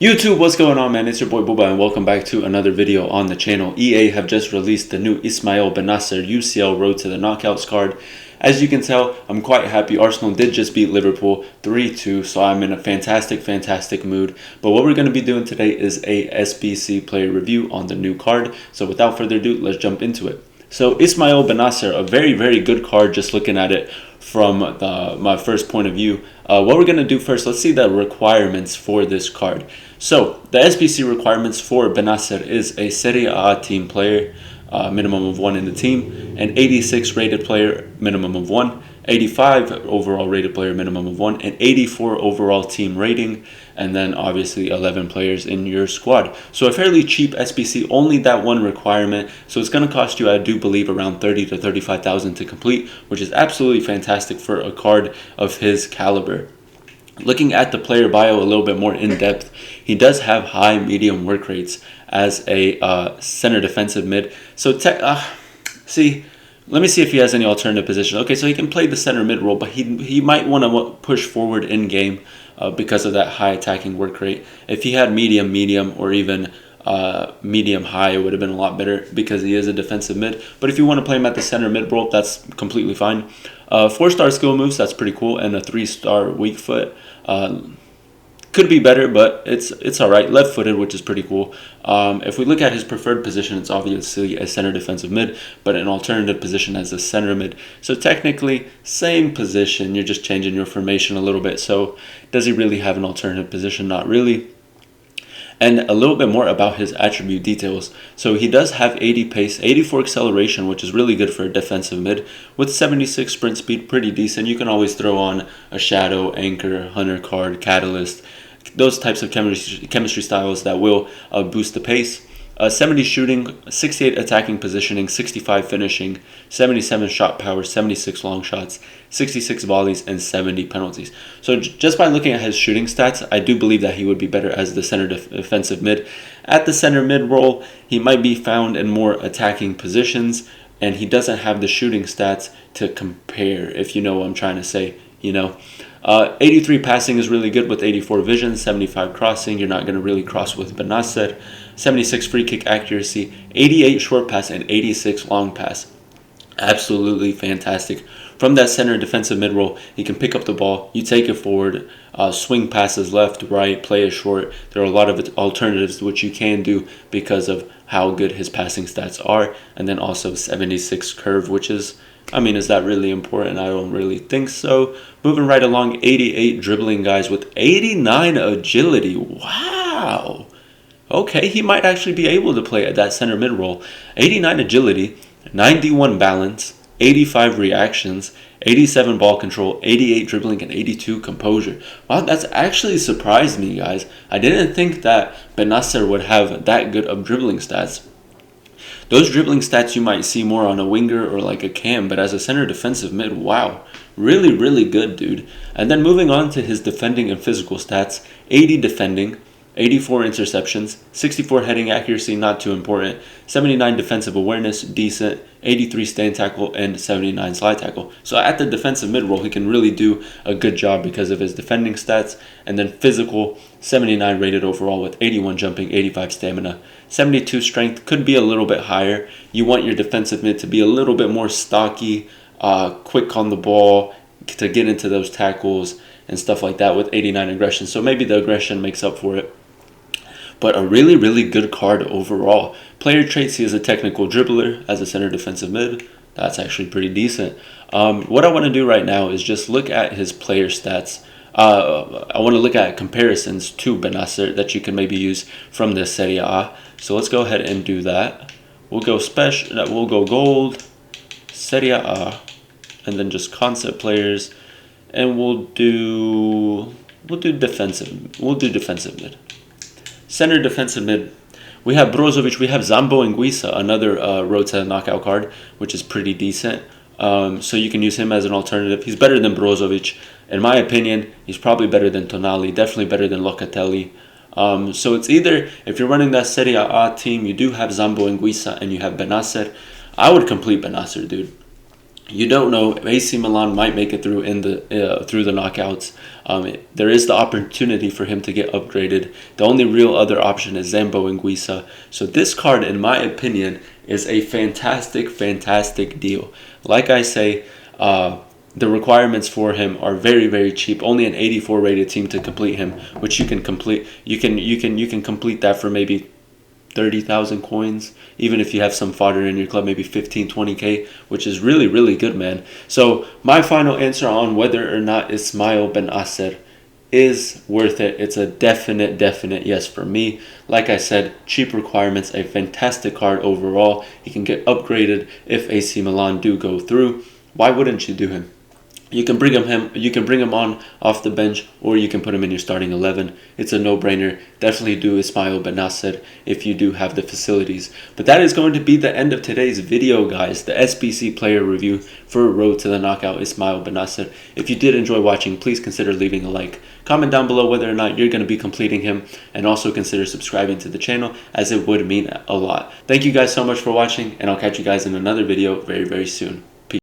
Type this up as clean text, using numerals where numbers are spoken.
YouTube, what's going on, man? It's your boy Booba and welcome back to another video on the channel. EA have just released the new Ismael Bennacer UCL Road to the Knockouts card. As you can tell, I'm quite happy. Arsenal did just beat Liverpool 3-2, so I'm in a fantastic mood. But what we're going to be doing today is a SBC player review on the new card. So without further ado, let's jump into it. So Ismael Bennacer, a very good card just looking at it from my first point of view. What we're going to do first, let's see the requirements for this card. So the SBC requirements for Bennacer is a Serie A team player, minimum of 1 in the team, an 86 rated player, minimum of 1, 85 overall rated player, minimum of 1, and 84 overall team rating, and then obviously 11 players in your squad. So a fairly cheap SBC, only that one requirement. So it's going to cost you, I do believe, around 30 to 35,000 to complete, which is absolutely fantastic for a card of his caliber. Looking at the player bio a little bit more in depth, he does have high medium work rates as a center defensive mid. So let me see if he has any alternative position. Okay, so he can play the center mid role, but he might want to push forward in game because of that high attacking work rate. If he had medium, or even medium high, it would have been a lot better because he is a defensive mid. But if you want to play him at the center mid role, that's completely fine. 4-star skill moves, that's pretty cool, and a 3-star weak foot. Could be better, but it's all right. Left-footed, which is pretty cool. If we look at his preferred position, it's obviously a center defensive mid, but an alternative position as a center mid. So technically, same position. You're just changing your formation a little bit. So does he really have an alternative position? Not really. And a little bit more about his attribute details. So he does have 80 pace, 84 acceleration, which is really good for a defensive mid, with 76 sprint speed, pretty decent. You can always throw on a shadow, anchor, hunter card, catalyst, those types of chemistry styles that will boost the pace. 70 shooting, 68 attacking positioning, 65 finishing, 77 shot power, 76 long shots, 66 volleys, and 70 penalties. So just by looking at his shooting stats, I do believe that he would be better as the center defensive mid. At the center mid role, he might be found in more attacking positions, and he doesn't have the shooting stats to compare, if you know what I'm trying to say, 83 passing is really good with 84 vision, 75 crossing. You're not going to really cross with Bennacer. 76 free kick accuracy, 88 short pass, and 86 long pass. Absolutely fantastic. From that center defensive mid role, he can pick up the ball, you take it forward, swing passes left, right, play it short. There are a lot of alternatives which you can do because of how good his passing stats are. And then also 76 curve, which is, is that really important? I don't really think so. Moving right along, 88 dribbling, guys, with 89 agility. Wow. Okay, he might actually be able to play at that center mid role. 89 agility, 91 balance, 85 reactions, 87 ball control, 88 dribbling, and 82 composure. Wow, that's actually surprised me, guys. I didn't think that Bennacer would have that good of dribbling stats. Those dribbling stats you might see more on a winger or like a cam, but as a center defensive mid, wow. Really good, dude. And then moving on to his defending and physical stats, 80 defending, 84 interceptions, 64 heading accuracy, not too important, 79 defensive awareness, decent, 83 stand tackle, and 79 slide tackle. So at the defensive mid role, he can really do a good job because of his defending stats. And then physical, 79 rated overall with 81 jumping, 85 stamina, 72 strength, could be a little bit higher. You want your defensive mid to be a little bit more stocky, quick on the ball, to get into those tackles and stuff like that with 89 aggression. So maybe the aggression makes up for it. But a really good card overall. Player traits, he is a technical dribbler as a center defensive mid. That's actually pretty decent. What I want to do right now is just look at his player stats. I want to look at comparisons to Bennacer that you can maybe use from the Serie A. So let's go ahead and do that. We'll go we'll go gold, Serie A, and then just concept players, and we'll do defensive. We'll do defensive mid. Center defensive mid, we have Brozovic, we have Zambo and Guisa, another road to knockout card, which is pretty decent. So you can use him as an alternative. He's better than Brozovic. In my opinion, he's probably better than Tonali, definitely better than Locatelli. So it's either, if you're running that Serie A team, you do have Zambo and Guisa, and you have Bennacer. I would complete Bennacer, dude. You don't know. AC Milan might make it through through the knockouts. There is the opportunity for him to get upgraded. The only real other option is Zambo Anguissa. So this card, in my opinion, is a fantastic deal. Like I say, the requirements for him are very cheap. Only an 84 rated team to complete him, which you can complete. You can complete that for maybe 30,000 coins, even if you have some fodder in your club, maybe 15-20k, which is really good, man. So my final answer on whether or not Ismael Bennacer is worth it, it's a definite yes for me. Like I said, cheap requirements, a fantastic card overall. He can get upgraded if AC Milan do go through. Why wouldn't you do him? You can bring him on off the bench, or you can put him in your starting 11. It's a no-brainer. Definitely do Ismael Bennacer if you do have the facilities. But that is going to be the end of today's video, guys. The SBC player review for Road to the Knockout Ismael Bennacer. If you did enjoy watching, please consider leaving a like. Comment down below whether or not you're going to be completing him, and also consider subscribing to the channel, as it would mean a lot. Thank you guys so much for watching, and I'll catch you guys in another video very soon.